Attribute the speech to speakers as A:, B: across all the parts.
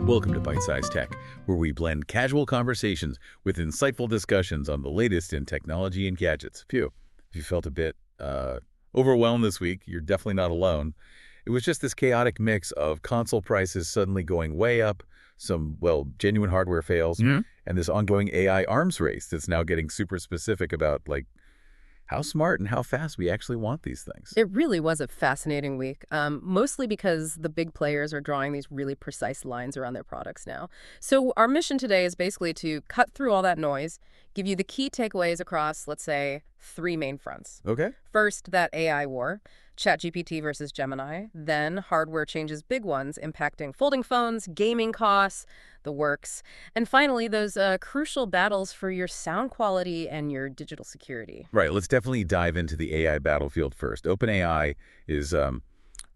A: Welcome to Byte-Sized Tech, where we blend casual conversations with insightful discussions on the latest in technology and gadgets. Phew, if you felt a bit overwhelmed this week, you're definitely not alone. It was just this chaotic mix of console prices suddenly going way up, some, well, genuine hardware fails, and this ongoing AI arms race that's now getting super specific about, like, how smart and how fast we actually want these things.
B: It really was a fascinating week, mostly because the big players are drawing these really precise lines around their products now. So our mission today is basically to cut through all that noise, give you the key takeaways across, let's say, 3 main fronts.
A: Okay.
B: First, that AI war, ChatGPT versus Gemini. Then hardware changes, big ones, impacting folding phones, gaming costs, the works. And finally, those crucial battles for your sound quality and your digital security.
A: Right, let's definitely dive into the AI battlefield first. OpenAI is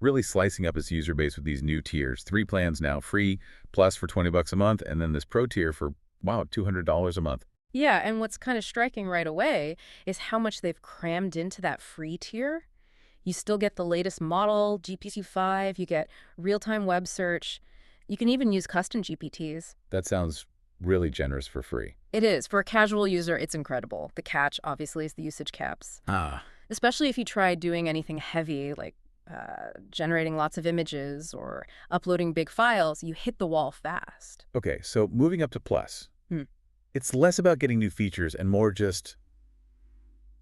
A: really slicing up its user base with these new tiers. 3 plans now, free, plus for $20 a month, and then this pro tier for, wow, $200 a month.
B: Yeah, and what's kind of striking right away is how much they've crammed into that free tier. You still get the latest model, GPT-5, you get real-time web search. You can even use custom GPTs.
A: That sounds really generous for free.
B: It is. For a casual user, it's incredible. The catch, obviously, is the usage caps. Especially if you try doing anything heavy, like generating lots of images or uploading big files, you hit the wall fast.
A: Okay, so moving up to Plus. It's less about getting new features and more just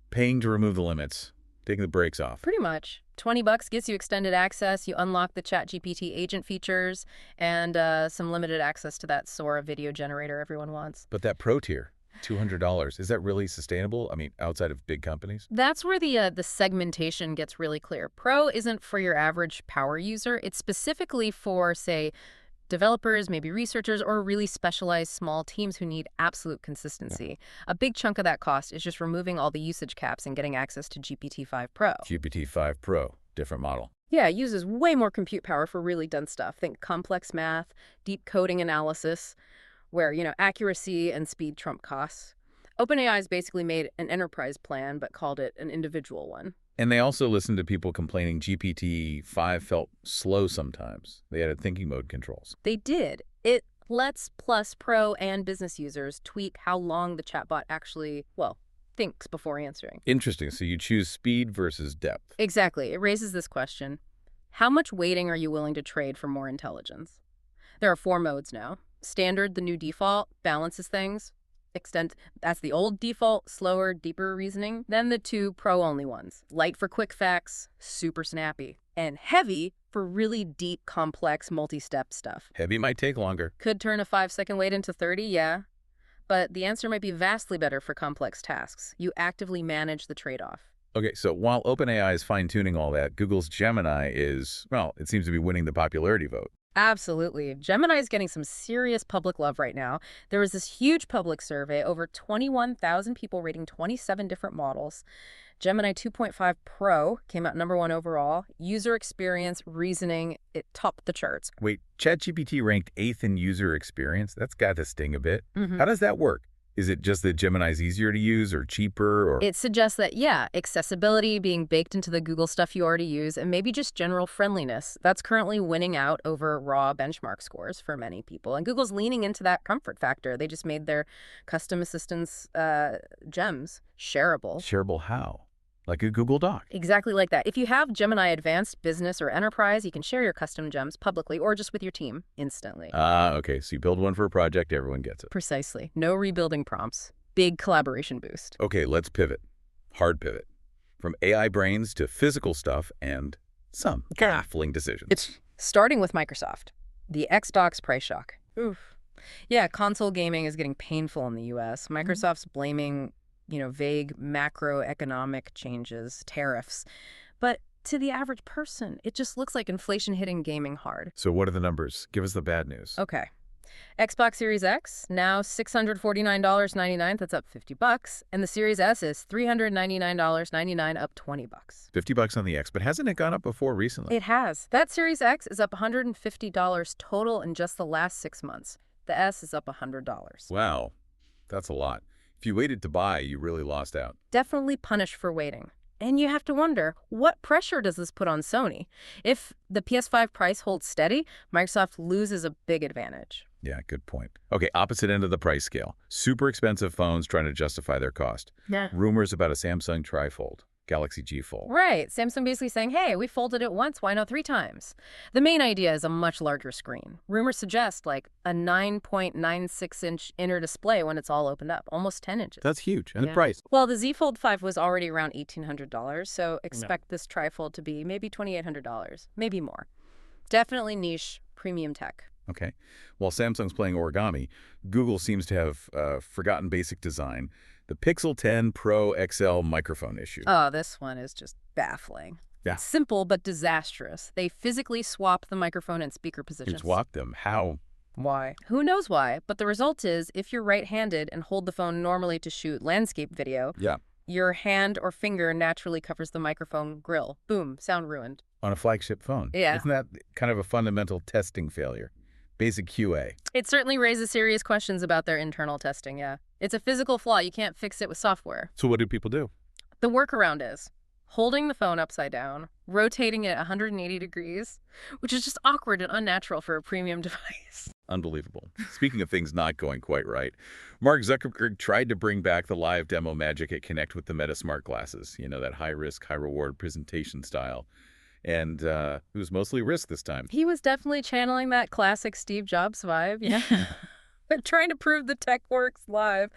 A: paying to remove the limits, taking the brakes off.
B: Pretty much. $20 gets you extended access. You unlock the ChatGPT agent features and some limited access to that Sora video generator everyone wants.
A: But that pro tier, $200, is that really sustainable? I mean, outside of big companies?
B: That's where the segmentation gets really clear. Pro isn't for your average power user. It's specifically for, say, developers, maybe researchers, or really specialized small teams who need absolute consistency. A big chunk of that cost is just removing all the usage caps and getting access to GPT-5 Pro.
A: GPT-5 Pro, different model.
B: Yeah, it uses way more compute power for really dense stuff. Think complex math, deep coding analysis, where, accuracy and speed trump costs. OpenAI's basically made an enterprise plan, but called it an individual one.
A: And they also listened to people complaining GPT-5 felt slow sometimes. They added thinking mode controls.
B: They did. It lets Plus Pro and business users tweak how long the chatbot actually, thinks before answering.
A: Interesting. So you choose speed versus depth.
B: Exactly. It raises this question. How much weighting are you willing to trade for more intelligence? There are 4 modes now. Standard, the new default, balances things. Extend, that's the old default, slower, deeper reasoning. Then the 2 pro-only ones. Light for quick facts, super snappy. And heavy for really deep, complex, multi-step stuff.
A: Heavy might take longer.
B: Could turn a 5-second wait into 30, yeah. But the answer might be vastly better for complex tasks. You actively manage the trade-off.
A: Okay, so while OpenAI is fine-tuning all that, Google's Gemini is, well, it seems to be winning the popularity vote.
B: Absolutely. Gemini is getting some serious public love right now. There was this huge public survey, over 21,000 people rating 27 different models. Gemini 2.5 Pro came out #1 overall. User experience, reasoning, it topped the charts.
A: Wait, ChatGPT ranked 8th in user experience? That's got to sting a bit. How does that work? Is it just that Gemini's easier to use or cheaper? Or
B: It suggests that, accessibility being baked into the Google stuff you already use, and maybe just general friendliness. That's currently winning out over raw benchmark scores for many people. And Google's leaning into that comfort factor. They just made their custom assistance gems shareable.
A: Shareable how? Like a Google Doc?
B: Exactly like that. If you have Gemini Advanced Business or Enterprise, you can share your custom gems publicly or just with your team instantly.
A: Okay. So you build one for a project, everyone gets it.
B: Precisely. No rebuilding prompts. Big collaboration boost.
A: Okay, let's pivot. Hard pivot. From AI brains to physical stuff and some baffling decisions.
B: It's starting with Microsoft. The Xbox price shock. Oof. Yeah, console gaming is getting painful in the U.S. Microsoft's blaming vague macroeconomic changes, tariffs. But to the average person, it just looks like inflation hitting gaming hard.
A: So what are the numbers? Give us the bad news.
B: Okay. Xbox Series X, now $649.99. That's up $50. And the Series S is $399.99, up $20.
A: $50 on the X, but hasn't it gone up before recently?
B: It has. That Series X is up $150 total in just the last 6 months. The S is up $100.
A: Wow, that's a lot. If you waited to buy, you really lost out.
B: Definitely punished for waiting. And you have to wonder, what pressure does this put on Sony? If the PS5 price holds steady, Microsoft loses a big advantage.
A: Yeah, good point. Okay, opposite end of the price scale. Super expensive phones trying to justify their cost.
B: Yeah.
A: Rumors about a Samsung Trifold, Galaxy G Fold.
B: Right. Samsung basically saying, hey, we folded it once, why not 3 times? The main idea is a much larger screen. Rumors suggest like a 9.96-inch inner display when it's all opened up, almost 10 inches.
A: That's huge. And the price?
B: Well, the Z Fold 5 was already around $1,800, so expect this Trifold to be maybe $2,800, maybe more. Definitely niche, premium tech.
A: Okay. While Samsung's playing origami, Google seems to have forgotten basic design. The Pixel 10 Pro XL microphone issue.
B: Oh, this one is just baffling.
A: Yeah.
B: Simple but disastrous. They physically swap the microphone and speaker positions.
A: Swap them. How?
B: Why? Who knows why, but the result is if you're right-handed and hold the phone normally to shoot landscape video, your hand or finger naturally covers the microphone grill. Boom, sound ruined.
A: On a flagship phone.
B: Yeah.
A: Isn't that kind of a fundamental testing failure? Basic QA.
B: It certainly raises serious questions about their internal testing, yeah. It's a physical flaw. You can't fix it with software.
A: So what do people do?
B: The workaround is holding the phone upside down, rotating it 180 degrees, which is just awkward and unnatural for a premium device.
A: Unbelievable. Speaking of things not going quite right, Mark Zuckerberg tried to bring back the live demo magic at Connect with the Meta Smart Glasses, you know, that high-risk, high-reward presentation style. And it was mostly risk this time.
B: He was definitely channeling that classic Steve Jobs vibe, yeah. Trying to prove the tech works live.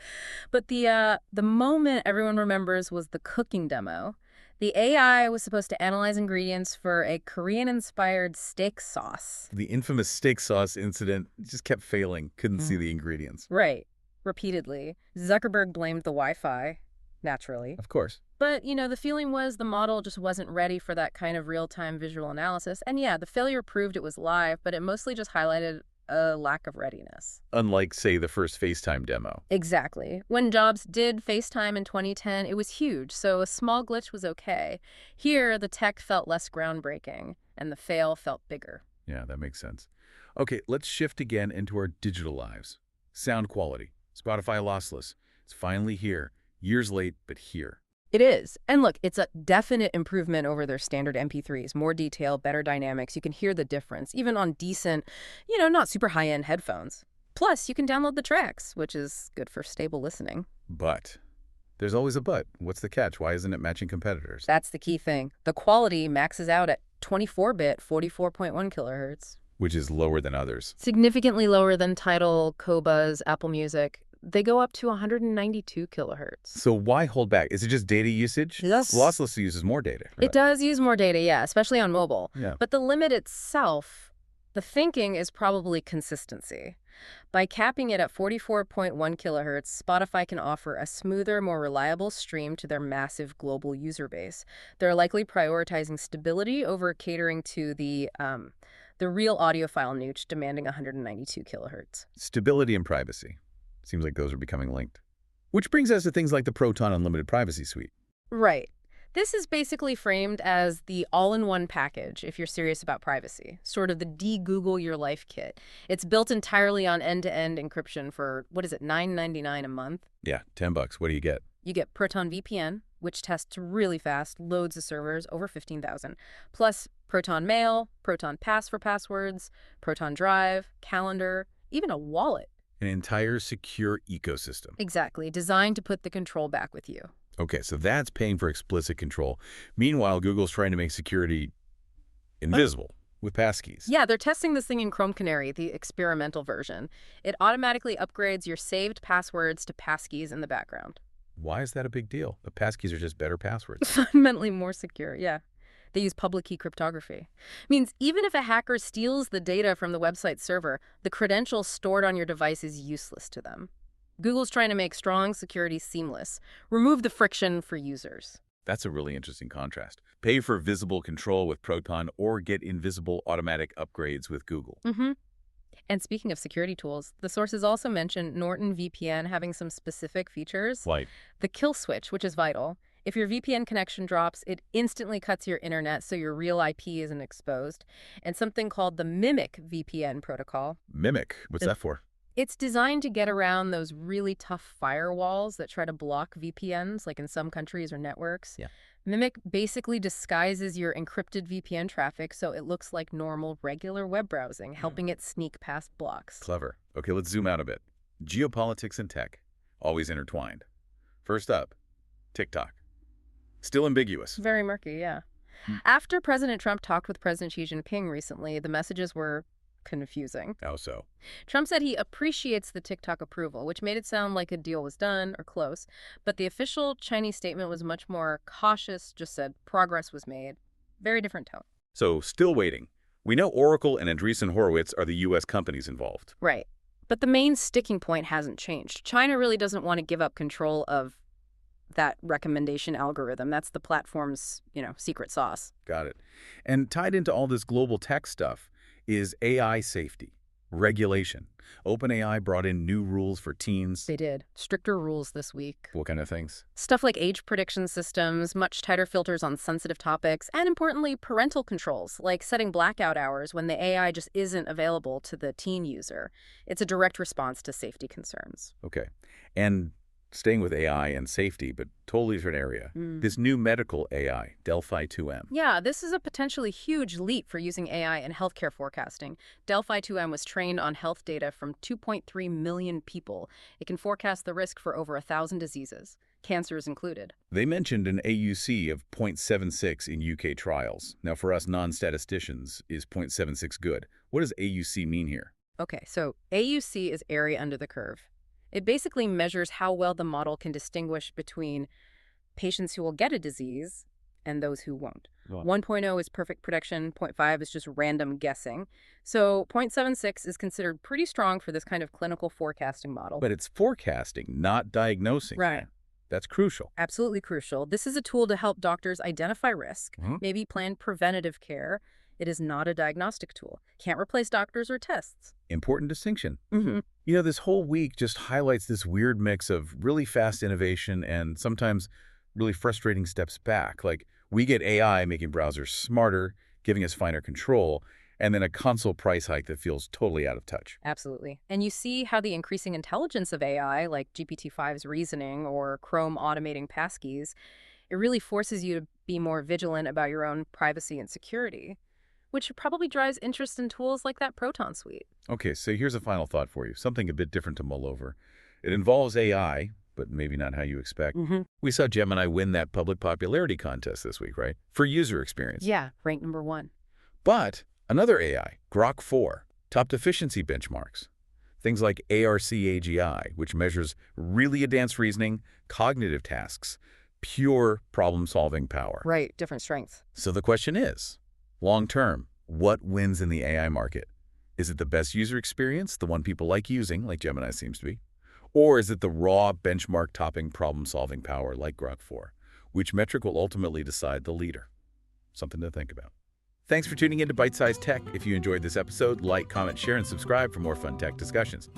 B: But the moment everyone remembers was the cooking demo. The AI was supposed to analyze ingredients for a Korean-inspired steak sauce.
A: The infamous steak sauce incident just kept failing. Couldn't see the ingredients.
B: Right. Repeatedly. Zuckerberg blamed the Wi-Fi, naturally.
A: Of course.
B: But, you know, the feeling was the model just wasn't ready for that kind of real-time visual analysis. And yeah, the failure proved it was live, but it mostly just highlighted a lack of readiness.
A: Unlike, say, the first FaceTime demo.
B: Exactly. When Jobs did FaceTime in 2010, it was huge, so a small glitch was okay. Here, the tech felt less groundbreaking, and the fail felt bigger.
A: Yeah, that makes sense. Okay, let's shift again into our digital lives. Sound quality. Spotify lossless. It's finally here. Years late, but here.
B: It is. And look, it's a definite improvement over their standard MP3s. More detail, better dynamics. You can hear the difference, even on decent, you know, not super high-end headphones. Plus, you can download the tracks, which is good for stable listening.
A: But there's always a but. What's the catch? Why isn't it matching competitors?
B: That's the key thing. The quality maxes out at 24-bit, 44.1 kilohertz.
A: Which is lower than others.
B: Significantly lower than Tidal, Qobuz, Apple Music. They go up to 192 kilohertz.
A: So why hold back? Is it just data usage?
B: Yes.
A: Lossless uses more data. Right?
B: It does use more data, yeah, especially on mobile.
A: Yeah.
B: But the limit itself, the thinking is probably consistency. By capping it at 44.1 kilohertz, Spotify can offer a smoother, more reliable stream to their massive global user base. They're likely prioritizing stability over catering to the real audiophile niche demanding 192 kilohertz.
A: Stability and privacy. Seems like those are becoming linked. Which brings us to things like the Proton Unlimited Privacy Suite.
B: Right. This is basically framed as the all-in-one package if you're serious about privacy, sort of the de-Google your life kit. It's built entirely on end-to-end encryption for, what is it, $9.99 a month?
A: Yeah, $10. What do you get?
B: You get Proton VPN, which tests really fast, loads of servers, over 15,000, plus Proton Mail, Proton Pass for passwords, Proton Drive, Calendar, even a wallet.
A: An entire secure ecosystem.
B: Exactly, designed to put the control back with you.
A: Okay, so that's paying for explicit control. Meanwhile, Google's trying to make security invisible with passkeys.
B: Yeah, they're testing this thing in Chrome Canary, the experimental version. It automatically upgrades your saved passwords to passkeys in the background.
A: Why is that a big deal? The passkeys are just better passwords.
B: Fundamentally more secure, yeah. They use public key cryptography. Means even if a hacker steals the data from the website server, the credentials stored on your device is useless to them. Google's trying to make strong security seamless. Remove the friction for users.
A: That's a really interesting contrast. Pay for visible control with Proton or get invisible automatic upgrades with Google.
B: Mm-hmm. And speaking of security tools, the sources also mention Norton VPN having some specific features.
A: Like
B: the kill switch, which is vital. If your VPN connection drops, it instantly cuts your internet so your real IP isn't exposed. And something called the Mimic VPN protocol.
A: Mimic? What's that for?
B: It's designed to get around those really tough firewalls that try to block VPNs, like in some countries or networks.
A: Yeah.
B: Mimic basically disguises your encrypted VPN traffic so it looks like normal, regular web browsing, helping it sneak past blocks.
A: Clever. Okay, let's zoom out a bit. Geopolitics and tech, always intertwined. First up, TikTok. Still ambiguous.
B: Very murky, yeah. After President Trump talked with President Xi Jinping recently, the messages were confusing.
A: How so?
B: Trump said he appreciates the TikTok approval, which made it sound like a deal was done or close, but the official Chinese statement was much more cautious, just said progress was made. Very different tone.
A: So, still waiting. We know Oracle and Andreessen Horowitz are the U.S. companies involved.
B: Right. But the main sticking point hasn't changed. China really doesn't want to give up control of that recommendation algorithm. That's the platform's, secret sauce.
A: Got it. And tied into all this global tech stuff is AI safety, regulation. OpenAI brought in new rules for teens.
B: They did. Stricter rules this week.
A: What kind of things?
B: Stuff like age prediction systems, much tighter filters on sensitive topics, and importantly, parental controls, like setting blackout hours when the AI just isn't available to the teen user. It's a direct response to safety concerns.
A: Okay. And staying with AI and safety, but totally different area. This new medical AI, Delphi 2M.
B: Yeah, this is a potentially huge leap for using AI in healthcare forecasting. Delphi 2M was trained on health data from 2.3 million people. It can forecast the risk for over 1,000 diseases, cancers included.
A: They mentioned an AUC of 0.76 in UK trials. Now, for us non-statisticians, is 0.76 good? What does AUC mean here?
B: Okay, so AUC is area under the curve. It basically measures how well the model can distinguish between patients who will get a disease and those who won't.
A: Wow.
B: 1.0 is perfect prediction, 0.5 is just random guessing. So 0.76 is considered pretty strong for this kind of clinical forecasting model.
A: But it's forecasting, not diagnosing.
B: Right.
A: That's crucial.
B: Absolutely crucial. This is a tool to help doctors identify risk, maybe plan preventative care. It is not a diagnostic tool. Can't replace doctors or tests.
A: Important distinction. This whole week just highlights this weird mix of really fast innovation and sometimes really frustrating steps back. Like, we get AI making browsers smarter, giving us finer control, and then a console price hike that feels totally out of touch.
B: Absolutely. And you see how the increasing intelligence of AI, like GPT-5's reasoning or Chrome automating passkeys, it really forces you to be more vigilant about your own privacy and security, which probably drives interest in tools like that Proton suite.
A: Okay, so here's a final thought for you, something a bit different to mull over. It involves AI, but maybe not how you expect. We saw Gemini win that public popularity contest this week, right? For user experience.
B: Yeah, ranked #1.
A: But another AI, Grok 4, topped efficiency benchmarks. Things like ARC-AGI, which measures really advanced reasoning, cognitive tasks, pure problem-solving power.
B: Right, different strengths.
A: So the question is, long term, what wins in the AI market? Is it the best user experience, the one people like using, like Gemini seems to be? Or is it the raw benchmark-topping problem-solving power like Grok 4? Which metric will ultimately decide the leader? Something to think about. Thanks for tuning in to Byte-Sized Tech. If you enjoyed this episode, like, comment, share, and subscribe for more fun tech discussions.